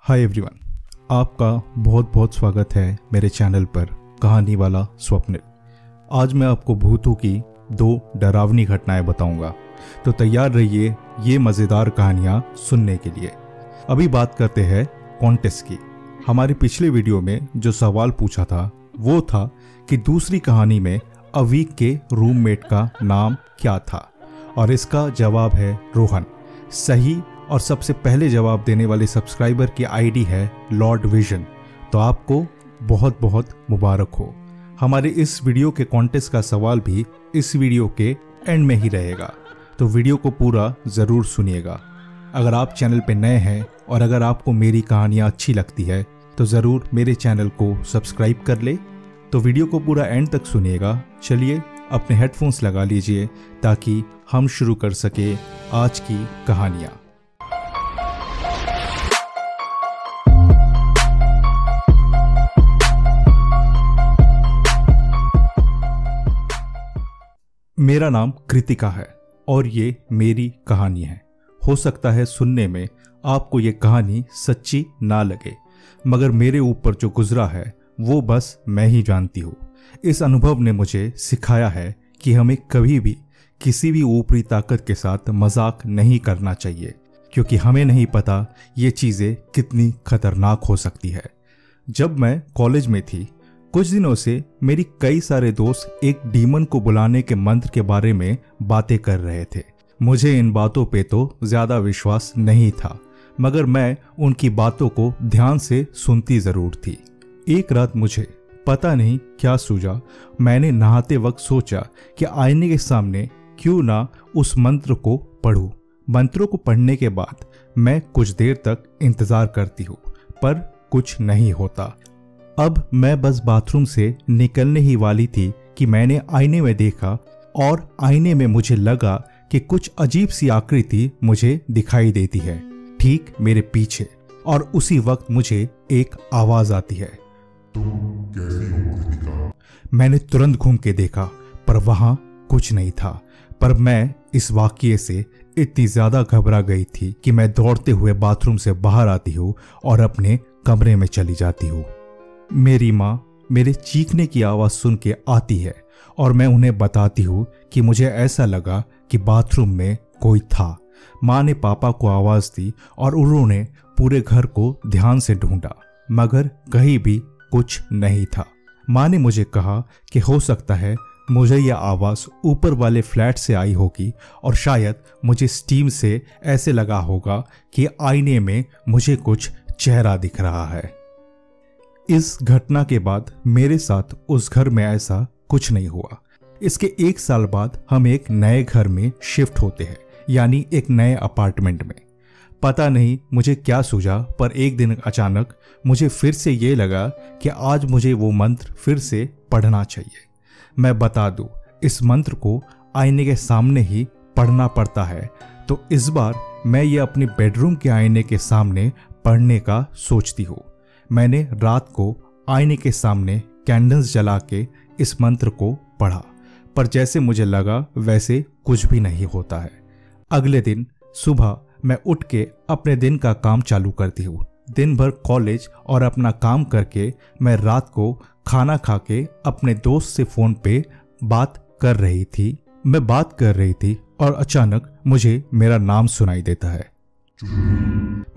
Hi everyone, आपका बहुत बहुत स्वागत है मेरे चैनल पर कहानी वाला स्वप्निल। आज मैं आपको भूतों की 2 डरावनी घटनाएं बताऊंगा, तो तैयार रहिए ये मज़ेदार कहानियां सुनने के लिए। अभी बात करते हैं कॉन्टेस्ट की। हमारी पिछले वीडियो में जो सवाल पूछा था वो था कि दूसरी कहानी में अवीक के रूममेट का नाम क्या था, और इसका जवाब है रोहन। सही और सबसे पहले जवाब देने वाले सब्सक्राइबर की आईडी है लॉर्ड विजन, तो आपको बहुत बहुत मुबारक हो। हमारे इस वीडियो के कॉन्टेस्ट का सवाल भी इस वीडियो के एंड में ही रहेगा, तो वीडियो को पूरा ज़रूर सुनिएगा। अगर आप चैनल पे नए हैं और अगर आपको मेरी कहानियाँ अच्छी लगती है तो ज़रूर मेरे चैनल को सब्सक्राइब कर ले। तो वीडियो को पूरा एंड तक सुनिएगा। चलिए अपने हेडफोन्स लगा लीजिए ताकि हम शुरू कर सके आज की कहानियाँ। मेरा नाम कृतिका है और ये मेरी कहानी है। हो सकता है सुनने में आपको ये कहानी सच्ची ना लगे, मगर मेरे ऊपर जो गुजरा है वो बस मैं ही जानती हूँ। इस अनुभव ने मुझे सिखाया है कि हमें कभी भी किसी भी ऊपरी ताकत के साथ मजाक नहीं करना चाहिए, क्योंकि हमें नहीं पता ये चीज़ें कितनी खतरनाक हो सकती है। जब मैं कॉलेज में थी, कुछ दिनों से मेरी कई सारे दोस्त एक डीमन को बुलाने के मंत्र के बारे में बातें कर रहे थे। मुझे इन बातों पे तो ज़्यादा विश्वास नहीं था, मगर मैं उनकी बातों को ध्यान से सुनती ज़रूर थी। एक रात मुझे पता नहीं क्या सूझा, मैंने नहाते वक्त सोचा कि आईने के सामने क्यों ना उस मंत्र को पढ़ूं। मंत्रों को पढ़ने के बाद मैं कुछ देर तक इंतज़ार करती हूँ, पर कुछ नहीं होता। अब मैं बस बाथरूम से निकलने ही वाली थी कि मैंने आईने में देखा और आईने में मुझे लगा कि कुछ अजीब सी आकृति मुझे दिखाई देती है ठीक मेरे पीछे, और उसी वक्त मुझे एक आवाज आती है, तुम कैसी हो कृतिका? मैंने तुरंत घूम के देखा पर वहां कुछ नहीं था। पर मैं इस वाकये से इतनी ज्यादा घबरा गई थी कि मैं दौड़ते हुए बाथरूम से बाहर आती हूँ और अपने कमरे में चली जाती हूँ। मेरी माँ मेरे चीखने की आवाज़ सुन के आती है और मैं उन्हें बताती हूँ कि मुझे ऐसा लगा कि बाथरूम में कोई था। माँ ने पापा को आवाज़ दी और उन्होंने पूरे घर को ध्यान से ढूंढा, मगर कहीं भी कुछ नहीं था। माँ ने मुझे कहा कि हो सकता है मुझे यह आवाज़ ऊपर वाले फ्लैट से आई होगी और शायद मुझे स्टीम से ऐसे लगा होगा कि आईने में मुझे कुछ चेहरा दिख रहा है। इस घटना के बाद मेरे साथ उस घर में ऐसा कुछ नहीं हुआ। इसके 1 साल बाद हम एक नए घर में शिफ्ट होते हैं, यानी एक नए अपार्टमेंट में। पता नहीं मुझे क्या सूझा, पर एक दिन अचानक मुझे फिर से ये लगा कि आज मुझे वो मंत्र फिर से पढ़ना चाहिए। मैं बता दूं, इस मंत्र को आईने के सामने ही पढ़ना पड़ता है, तो इस बार मैं ये अपने बेडरूम के आईने के सामने पढ़ने का सोचती हूँ। मैंने रात को आईने के सामने कैंडल्स जला के इस मंत्र को पढ़ा, पर जैसे मुझे लगा वैसे कुछ भी नहीं होता है। अगले दिन सुबह मैं उठ के अपने दिन का काम चालू करती हूँ। दिन भर कॉलेज और अपना काम करके मैं रात को खाना खा के अपने दोस्त से फ़ोन पे बात कर रही थी और अचानक मुझे मेरा नाम सुनाई देता है।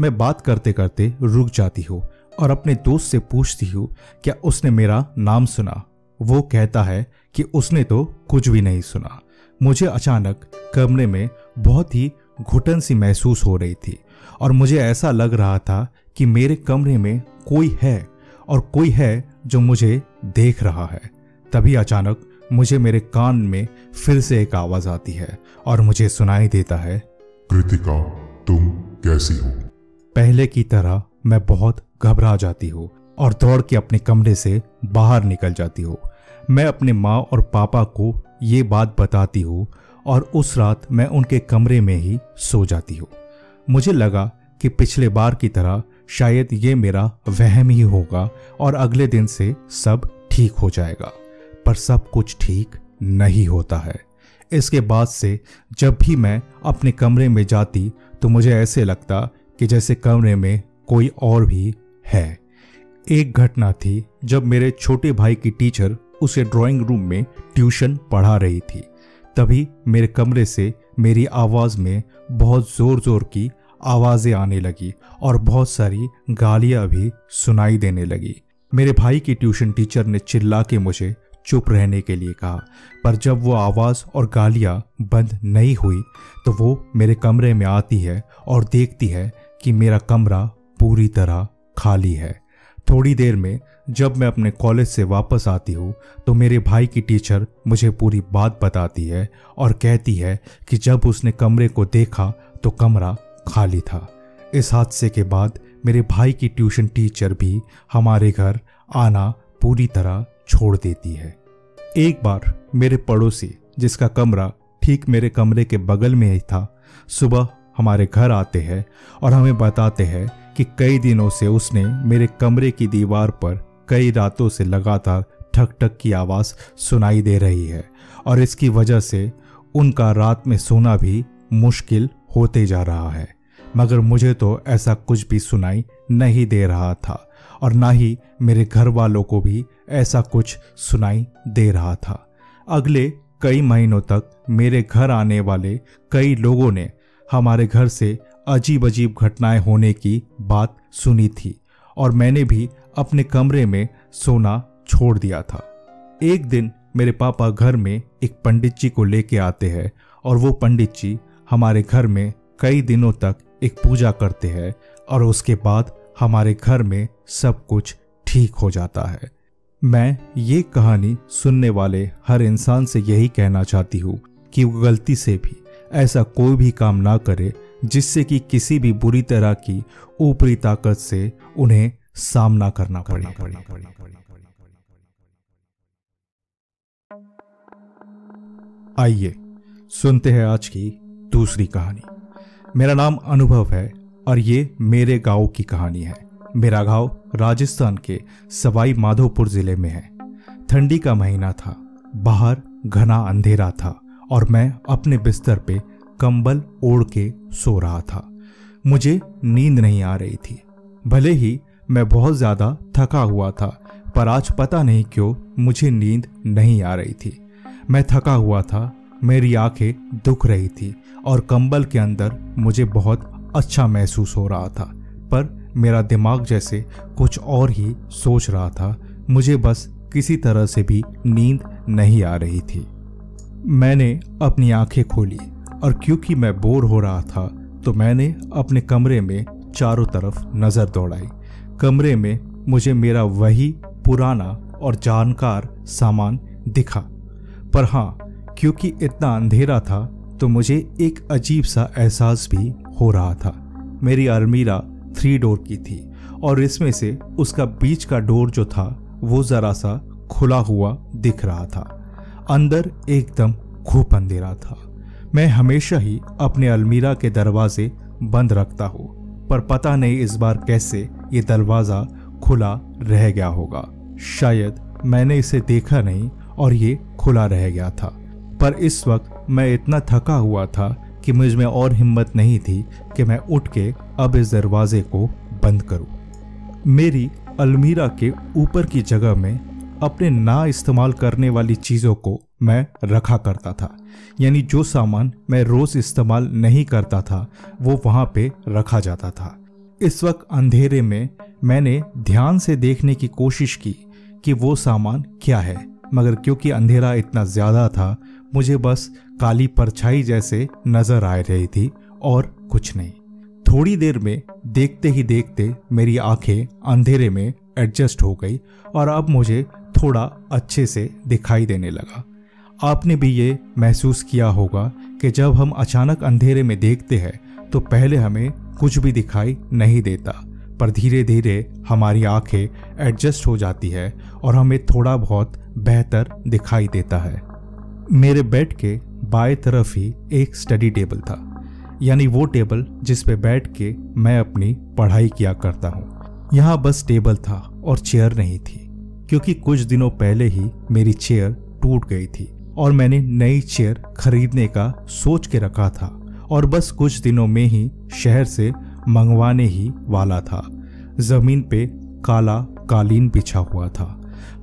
मैं बात करते करते रुक जाती हूँ और अपने दोस्त से पूछती हूँ क्या उसने मेरा नाम सुना। वो कहता है कि उसने तो कुछ भी नहीं सुना। मुझे अचानक कमरे में बहुत ही घुटन सी महसूस हो रही थी और मुझे ऐसा लग रहा था कि मेरे कमरे में कोई है और कोई है जो मुझे देख रहा है। तभी अचानक मुझे मेरे कान में फिर से एक आवाज़ आती है और मुझे सुनाई देता है, कृतिका तुम कैसी हो? पहले की तरह मैं बहुत घबरा जाती हूँ और दौड़ के अपने कमरे से बाहर निकल जाती हूँ। मैं अपने माँ और पापा को ये बात बताती हूँ और उस रात मैं उनके कमरे में ही सो जाती हूँ। मुझे लगा कि पिछले बार की तरह शायद ये मेरा वहम ही होगा और अगले दिन से सब ठीक हो जाएगा, पर सब कुछ ठीक नहीं होता है। इसके बाद से जब भी मैं अपने कमरे में जाती तो मुझे ऐसे लगता कि जैसे कमरे में कोई और भी है। एक घटना थी जब मेरे छोटे भाई की टीचर उसे ड्राइंग रूम में ट्यूशन पढ़ा रही थी। तभी मेरे कमरे से मेरी आवाज़ में बहुत ज़ोर ज़ोर की आवाज़ें आने लगी और बहुत सारी गालियाँ भी सुनाई देने लगी। मेरे भाई की ट्यूशन टीचर ने चिल्ला के मुझे चुप रहने के लिए कहा, पर जब वो आवाज़ और गालियाँ बंद नहीं हुई तो वो मेरे कमरे में आती है और देखती है कि मेरा कमरा पूरी तरह खाली है। थोड़ी देर में जब मैं अपने कॉलेज से वापस आती हूँ तो मेरे भाई की टीचर मुझे पूरी बात बताती है और कहती है कि जब उसने कमरे को देखा तो कमरा खाली था। इस हादसे के बाद मेरे भाई की ट्यूशन टीचर भी हमारे घर आना पूरी तरह छोड़ देती है। एक बार मेरे पड़ोसी, जिसका कमरा ठीक मेरे कमरे के बगल में ही था, सुबह हमारे घर आते हैं और हमें बताते हैं कि कई दिनों से उसने मेरे कमरे की दीवार पर कई रातों से लगातार ठक ठक की आवाज़ सुनाई दे रही है और इसकी वजह से उनका रात में सोना भी मुश्किल होते जा रहा है। मगर मुझे तो ऐसा कुछ भी सुनाई नहीं दे रहा था और ना ही मेरे घर वालों को भी ऐसा कुछ सुनाई दे रहा था। अगले कई महीनों तक मेरे घर आने वाले कई लोगों ने हमारे घर से अजीब अजीब घटनाएं होने की बात सुनी थी और मैंने भी अपने कमरे में सोना छोड़ दिया था। एक दिन मेरे पापा घर में एक पंडित जी को लेके आते हैं और वो पंडित जी हमारे घर में कई दिनों तक एक पूजा करते हैं और उसके बाद हमारे घर में सब कुछ ठीक हो जाता है। मैं ये कहानी सुनने वाले हर इंसान से यही कहना चाहती हूँ कि वो गलती से भी ऐसा कोई भी काम ना करे जिससे कि किसी भी बुरी तरह की ऊपरी ताकत से उन्हें सामना करना पड़े। आइए सुनते हैं आज की दूसरी कहानी। मेरा अनुभव अनुभव है और ये मेरे गांव की कहानी है। मेरा गांव राजस्थान के सवाई माधोपुर जिले में है। ठंडी का महीना था, बाहर घना अंधेरा था और मैं अपने बिस्तर पे कंबल ओढ़ के सो रहा था। मुझे नींद नहीं आ रही थी। भले ही मैं बहुत ज़्यादा थका हुआ था, पर आज पता नहीं क्यों मुझे नींद नहीं आ रही थी। मैं थका हुआ था, मेरी आंखें दुख रही थी और कंबल के अंदर मुझे बहुत अच्छा महसूस हो रहा था, पर मेरा दिमाग जैसे कुछ और ही सोच रहा था। मुझे बस किसी तरह से भी नींद नहीं आ रही थी। मैंने अपनी आंखें खोली और क्योंकि मैं बोर हो रहा था तो मैंने अपने कमरे में चारों तरफ नज़र दौड़ाई। कमरे में मुझे मेरा वही पुराना और जानकार सामान दिखा, पर हाँ, क्योंकि इतना अंधेरा था तो मुझे एक अजीब सा एहसास भी हो रहा था। मेरी अलमीरा 3 डोर की थी और इसमें से उसका बीच का डोर जो था वो ज़रा सा खुला हुआ दिख रहा था। अंदर एकदम घुप अंधेरा था। मैं हमेशा ही अपने अलमीरा के दरवाजे बंद रखता हूँ, पर पता नहीं इस बार कैसे ये दरवाज़ा खुला रह गया होगा। शायद मैंने इसे देखा नहीं और ये खुला रह गया था। पर इस वक्त मैं इतना थका हुआ था कि मुझ में और हिम्मत नहीं थी कि मैं उठ के अब इस दरवाजे को बंद करूं। मेरी अलमीरा के ऊपर की जगह में अपने ना इस्तेमाल करने वाली चीज़ों को मैं रखा करता था, यानी जो सामान मैं रोज़ इस्तेमाल नहीं करता था वो वहाँ पे रखा जाता था। इस वक्त अंधेरे में मैंने ध्यान से देखने की कोशिश की कि वो सामान क्या है, मगर क्योंकि अंधेरा इतना ज़्यादा था मुझे बस काली परछाई जैसे नज़र आ रही थी और कुछ नहीं। थोड़ी देर में देखते ही देखते मेरी आंखें अंधेरे में एडजस्ट हो गई और अब मुझे थोड़ा अच्छे से दिखाई देने लगा। आपने भी ये महसूस किया होगा कि जब हम अचानक अंधेरे में देखते हैं तो पहले हमें कुछ भी दिखाई नहीं देता, पर धीरे धीरे हमारी आंखें एडजस्ट हो जाती है और हमें थोड़ा बहुत बेहतर दिखाई देता है। मेरे बेड के बाएं तरफ ही एक स्टडी टेबल था, यानी वो टेबल जिस पे बैठ के मैं अपनी पढ़ाई किया करता हूँ। यहाँ बस टेबल था और चेयर नहीं थी, क्योंकि कुछ दिनों पहले ही मेरी चेयर टूट गई थी और मैंने नई चेयर खरीदने का सोच के रखा था और बस कुछ दिनों में ही शहर से मंगवाने ही वाला था। जमीन पे काला कालीन बिछा हुआ था।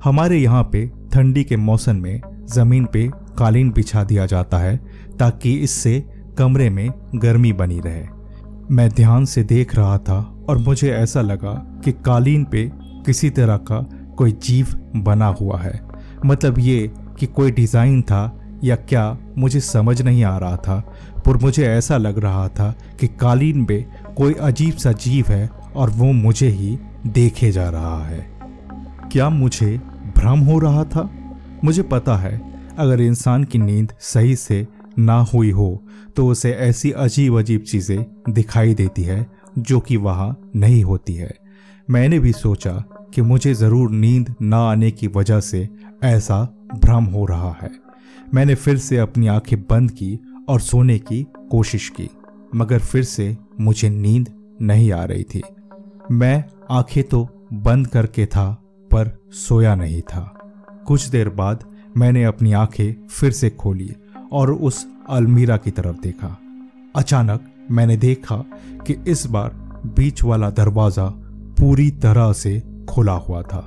हमारे यहाँ पे ठंडी के मौसम में जमीन पे कालीन बिछा दिया जाता है ताकि इससे कमरे में गर्मी बनी रहे। मैं ध्यान से देख रहा था और मुझे ऐसा लगा कि कालीन पे किसी तरह का कोई जीव बना हुआ है। मतलब ये कि कोई डिज़ाइन था या क्या, मुझे समझ नहीं आ रहा था, पर मुझे ऐसा लग रहा था कि कालीन पे कोई अजीब सा जीव है और वो मुझे ही देखे जा रहा है। क्या मुझे भ्रम हो रहा था? मुझे पता है अगर इंसान की नींद सही से ना हुई हो तो उसे ऐसी अजीब अजीब चीज़ें दिखाई देती है जो कि वहाँ नहीं होती है। मैंने भी सोचा कि मुझे ज़रूर नींद ना आने की वजह से ऐसा भ्रम हो रहा है। मैंने फिर से अपनी आंखें बंद की और सोने की कोशिश की, मगर फिर से मुझे नींद नहीं आ रही थी। मैं आंखें तो बंद करके था पर सोया नहीं था। कुछ देर बाद मैंने अपनी आंखें फिर से खोली और उस अलमीरा की तरफ देखा। अचानक मैंने देखा कि इस बार बीच वाला दरवाज़ा पूरी तरह से खुला हुआ था।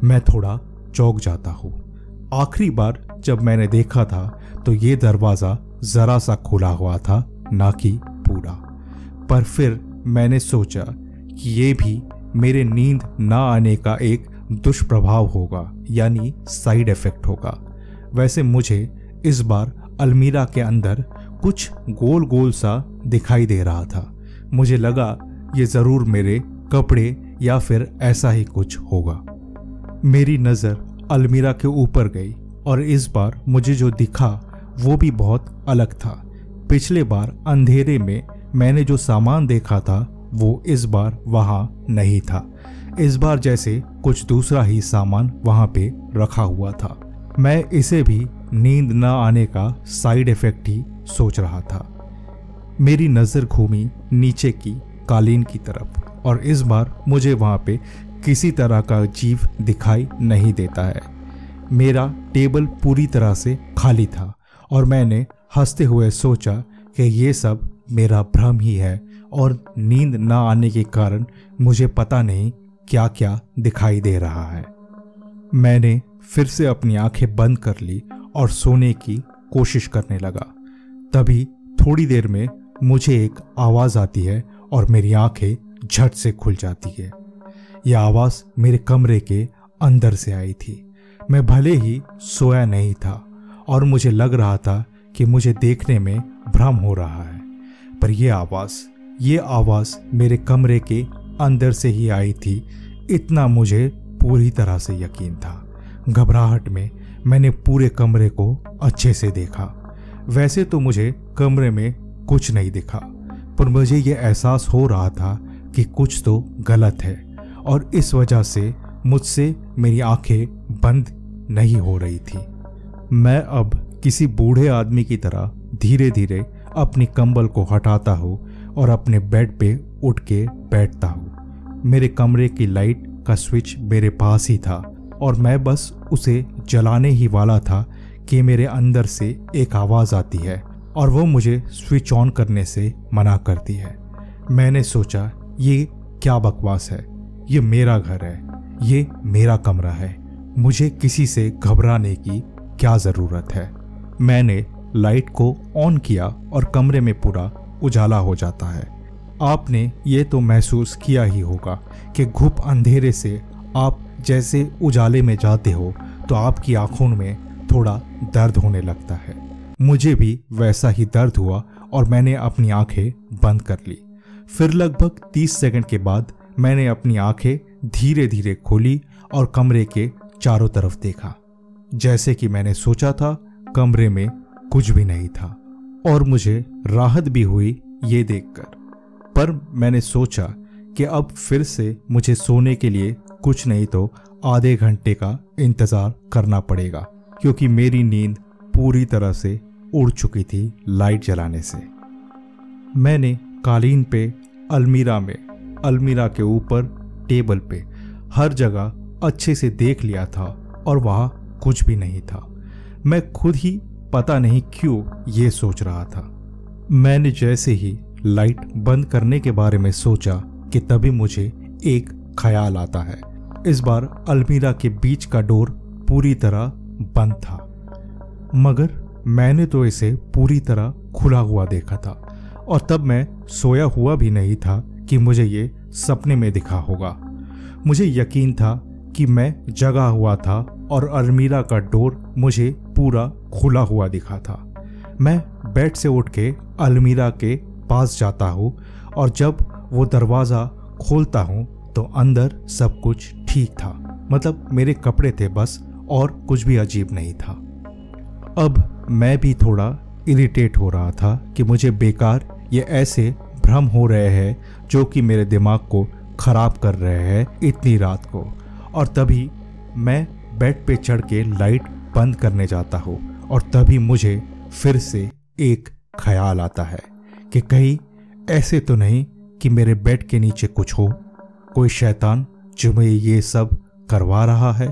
मैं थोड़ा चौंक जाता हूँ। आखिरी बार जब मैंने देखा था तो ये दरवाज़ा ज़रा सा खुला हुआ था, ना कि पूरा। पर फिर मैंने सोचा कि ये भी मेरे नींद ना आने का एक दुष्प्रभाव होगा, यानी साइड इफेक्ट होगा। वैसे मुझे इस बार अलमीरा के अंदर कुछ गोल गोल सा दिखाई दे रहा था। मुझे लगा ये ज़रूर मेरे कपड़े या फिर ऐसा ही कुछ होगा। मेरी नज़र अलमीरा के ऊपर गई और इस बार मुझे जो दिखा वो भी बहुत अलग था। पिछले बार अंधेरे में मैंने जो सामान देखा था वो इस बार वहाँ नहीं था। इस बार जैसे कुछ दूसरा ही सामान वहाँ पे रखा हुआ था। मैं इसे भी नींद न आने का साइड इफेक्ट ही सोच रहा था। मेरी नज़र घूमी नीचे की कालीन की तरफ और इस बार मुझे वहाँ पे किसी तरह का जीव दिखाई नहीं देता है। मेरा टेबल पूरी तरह से खाली था और मैंने हंसते हुए सोचा कि ये सब मेरा भ्रम ही है और नींद न आने के कारण मुझे पता नहीं क्या क्या दिखाई दे रहा है। मैंने फिर से अपनी आंखें बंद कर ली और सोने की कोशिश करने लगा। तभी थोड़ी देर में मुझे एक आवाज़ आती है और मेरी आंखें झट से खुल जाती है। यह आवाज़ मेरे कमरे के अंदर से आई थी। मैं भले ही सोया नहीं था और मुझे लग रहा था कि मुझे देखने में भ्रम हो रहा है, पर यह आवाज़ मेरे कमरे के अंदर से ही आई थी, इतना मुझे पूरी तरह से यकीन था। घबराहट में मैंने पूरे कमरे को अच्छे से देखा। वैसे तो मुझे कमरे में कुछ नहीं दिखा, पर मुझे यह एहसास हो रहा था कि कुछ तो गलत है और इस वजह से मुझसे मेरी आंखें बंद नहीं हो रही थी। मैं अब किसी बूढ़े आदमी की तरह धीरे धीरे अपनी कंबल को हटाता हूँ और अपने बेड पे उठ के बैठता हूँ। मेरे कमरे की लाइट का स्विच मेरे पास ही था और मैं बस उसे जलाने ही वाला था कि मेरे अंदर से एक आवाज़ आती है और वो मुझे स्विच ऑन करने से मना करती है। मैंने सोचा ये क्या बकवास है, ये मेरा घर है, ये मेरा कमरा है, मुझे किसी से घबराने की क्या ज़रूरत है। मैंने लाइट को ऑन किया और कमरे में पूरा उजाला हो जाता है। आपने ये तो महसूस किया ही होगा कि घुप अंधेरे से आप जैसे उजाले में जाते हो तो आपकी आंखों में थोड़ा दर्द होने लगता है। मुझे भी वैसा ही दर्द हुआ और मैंने अपनी आंखें बंद कर ली। फिर लगभग 30 सेकंड के बाद मैंने अपनी आंखें धीरे धीरे खोली और कमरे के चारों तरफ देखा। जैसे कि मैंने सोचा था, कमरे में कुछ भी नहीं था और मुझे राहत भी हुई ये देखकर। पर मैंने सोचा कि अब फिर से मुझे सोने के लिए कुछ नहीं तो आधे घंटे का इंतज़ार करना पड़ेगा, क्योंकि मेरी नींद पूरी तरह से उड़ चुकी थी लाइट जलाने से। मैंने कालीन पे, अलमीरा में, अलमीरा के ऊपर, टेबल पे, हर जगह अच्छे से देख लिया था और वहाँ कुछ भी नहीं था। मैं खुद ही पता नहीं क्यों ये सोच रहा था। मैंने जैसे ही लाइट बंद करने के बारे में सोचा कि तभी मुझे एक ख्याल आता है। इस बार अलमीरा के बीच का डोर पूरी तरह बंद था, मगर मैंने तो इसे पूरी तरह खुला हुआ देखा था और तब मैं सोया हुआ भी नहीं था कि मुझे ये सपने में दिखा होगा। मुझे यकीन था कि मैं जगा हुआ था और अलमीरा का डोर मुझे पूरा खुला हुआ दिखा था। मैं बेड से उठ के अलमीरा के पास जाता हूँ और जब वो दरवाज़ा खोलता हूँ तो अंदर सब कुछ ठीक था। मतलब मेरे कपड़े थे बस, और कुछ भी अजीब नहीं था। अब मैं भी थोड़ा इरिटेट हो रहा था कि मुझे बेकार ये ऐसे भ्रम हो रहे हैं जो कि मेरे दिमाग को खराब कर रहे हैं इतनी रात को। और तभी मैं बेड पे चढ़ के लाइट बंद करने जाता हूँ और तभी मुझे फिर से एक ख्याल आता है कि कहीं ऐसे तो नहीं कि मेरे बेड के नीचे कुछ हो, कोई शैतान जो मुझे ये सब करवा रहा है।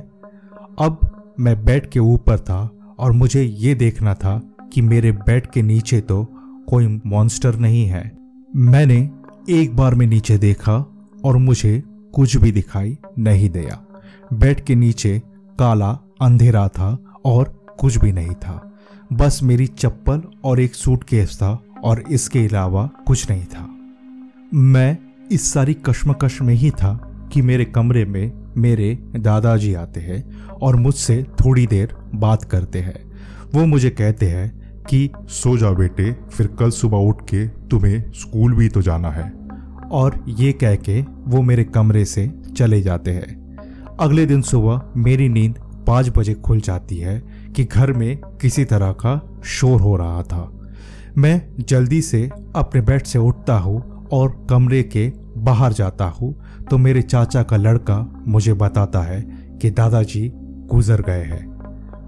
अब मैं बेड के ऊपर था और मुझे ये देखना था कि मेरे बेड के नीचे तो कोई मॉन्स्टर नहीं है। मैंने एक बार में नीचे देखा और मुझे कुछ भी दिखाई नहीं दिया। बेड के नीचे काला अंधेरा था और कुछ भी नहीं था, बस मेरी चप्पल और एक सूटकेस था और इसके अलावा कुछ नहीं था। मैं इस सारी कश्मकश में ही था कि मेरे कमरे में मेरे दादाजी आते हैं और मुझसे थोड़ी देर बात करते हैं। वो मुझे कहते हैं कि सो जा बेटे, फिर कल सुबह उठ के तुम्हें स्कूल भी तो जाना है। और ये कह के वो मेरे कमरे से चले जाते हैं। अगले दिन सुबह मेरी नींद 5 बजे खुल जाती है कि घर में किसी तरह का शोर हो रहा था। मैं जल्दी से अपने बेड से उठता हूँ और कमरे के बाहर जाता हूँ तो मेरे चाचा का लड़का मुझे बताता है कि दादाजी गुजर गए हैं।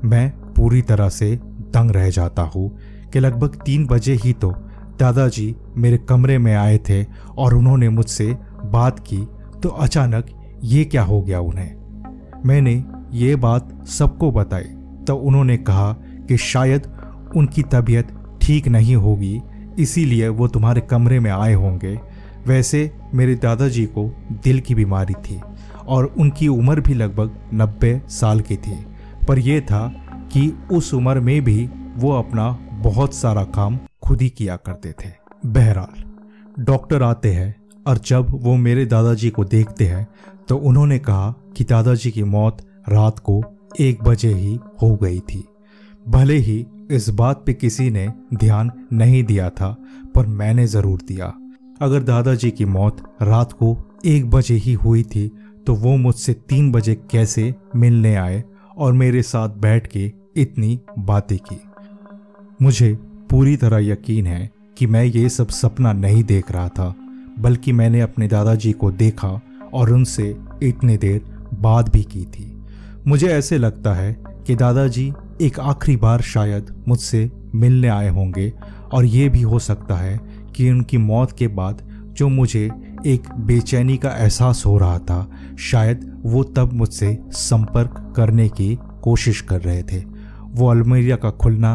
मैं पूरी तरह से दंग रह जाता हूँ कि लगभग 3 बजे ही तो दादाजी मेरे कमरे में आए थे और उन्होंने मुझसे बात की, तो अचानक ये क्या हो गया उन्हें। मैंने ये बात सबको बताई तो उन्होंने कहा कि शायद उनकी तबीयत ठीक नहीं होगी, इसीलिए वो तुम्हारे कमरे में आए होंगे। वैसे मेरे दादाजी को दिल की बीमारी थी और उनकी उम्र भी लगभग 90 साल की थी, पर यह था कि उस उम्र में भी वो अपना बहुत सारा काम खुद ही किया करते थे। बहरहाल डॉक्टर आते हैं और जब वो मेरे दादाजी को देखते हैं तो उन्होंने कहा कि दादाजी की मौत रात को 1 बजे ही हो गई थी। भले ही इस बात पे किसी ने ध्यान नहीं दिया था, पर मैंने ज़रूर दिया। अगर दादाजी की मौत रात को 1 बजे ही हुई थी तो वो मुझसे 3 बजे कैसे मिलने आए और मेरे साथ बैठ के इतनी बातें की। मुझे पूरी तरह यकीन है कि मैं ये सब सपना नहीं देख रहा था, बल्कि मैंने अपने दादाजी को देखा और उनसे इतनी देर बात भी की थी। मुझे ऐसे लगता है कि दादाजी एक आखिरी बार शायद मुझसे मिलने आए होंगे और ये भी हो सकता है कि उनकी मौत के बाद जो मुझे एक बेचैनी का एहसास हो रहा था, शायद वो तब मुझसे संपर्क करने की कोशिश कर रहे थे। वो अलमीरा का खुलना,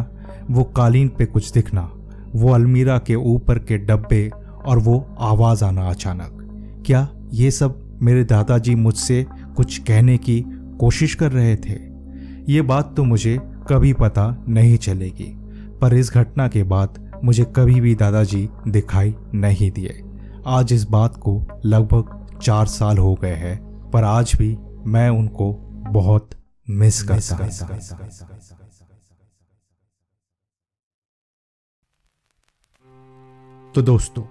वो कालीन पे कुछ दिखना, वो अलमीरा के ऊपर के डब्बे और वो आवाज़ आना अचानक, क्या ये सब मेरे दादाजी मुझसे कुछ कहने की कोशिश कर रहे थे? ये बात तो मुझे कभी पता नहीं चलेगी, पर इस घटना के बाद मुझे कभी भी दादाजी दिखाई नहीं दिए। आज इस बात को लगभग 4 साल हो गए हैं, पर आज भी मैं उनको बहुत मिस करता हूं। तो दोस्तों,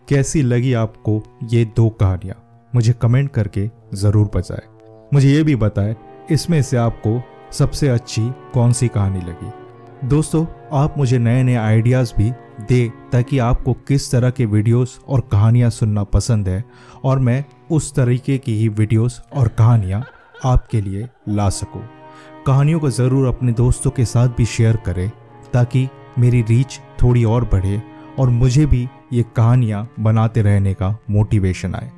कैसी लगी आपको ये 2 कहानियां? मुझे कमेंट करके ज़रूर बताएं। मुझे ये भी बताएं इसमें से आपको सबसे अच्छी कौन सी कहानी लगी। दोस्तों, आप मुझे नए नए आइडियाज़ भी दे ताकि आपको किस तरह के वीडियोस और कहानियां सुनना पसंद है और मैं उस तरीके की ही वीडियोस और कहानियां आपके लिए ला सकूं। कहानियों को ज़रूर अपने दोस्तों के साथ भी शेयर करें ताकि मेरी रीच थोड़ी और बढ़े और मुझे भी ये कहानियां बनाते रहने का मोटिवेशन आए।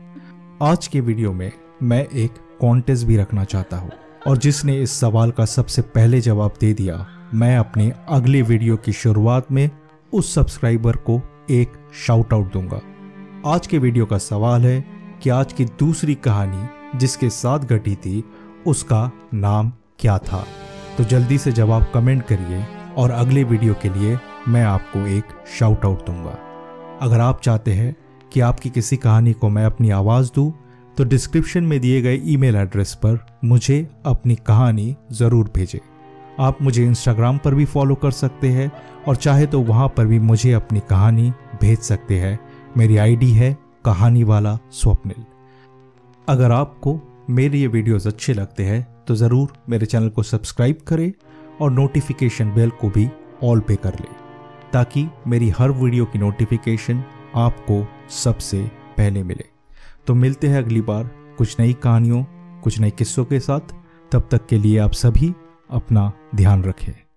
आज के वीडियो में मैं एक कॉन्टेस्ट भी रखना चाहता हूँ और जिसने इस सवाल का सबसे पहले जवाब दे दिया, मैं अपने अगले वीडियो की शुरुआत में उस सब्सक्राइबर को एक शाउट आउट दूंगा। आज के वीडियो का सवाल है कि आज की दूसरी कहानी जिसके साथ घटी थी उसका नाम क्या था? तो जल्दी से जवाब कमेंट करिए और अगले वीडियो के लिए मैं आपको एक शाउट आउट दूंगा। अगर आप चाहते हैं कि आपकी किसी कहानी को मैं अपनी आवाज़ दूं तो डिस्क्रिप्शन में दिए गए ईमेल एड्रेस पर मुझे अपनी कहानी ज़रूर भेजें। आप मुझे इंस्टाग्राम पर भी फॉलो कर सकते हैं और चाहे तो वहाँ पर भी मुझे अपनी कहानी भेज सकते हैं। मेरी आईडी है कहानी वाला स्वप्निल। अगर आपको मेरे ये वीडियोस अच्छे लगते हैं तो ज़रूर मेरे चैनल को सब्सक्राइब करें और नोटिफिकेशन बेल को भी ऑल पे कर लें ताकि मेरी हर वीडियो की नोटिफिकेशन आपको सबसे पहले मिले। तो मिलते हैं अगली बार कुछ नई कहानियों, कुछ नए किस्सों के साथ। तब तक के लिए आप सभी अपना ध्यान रखें।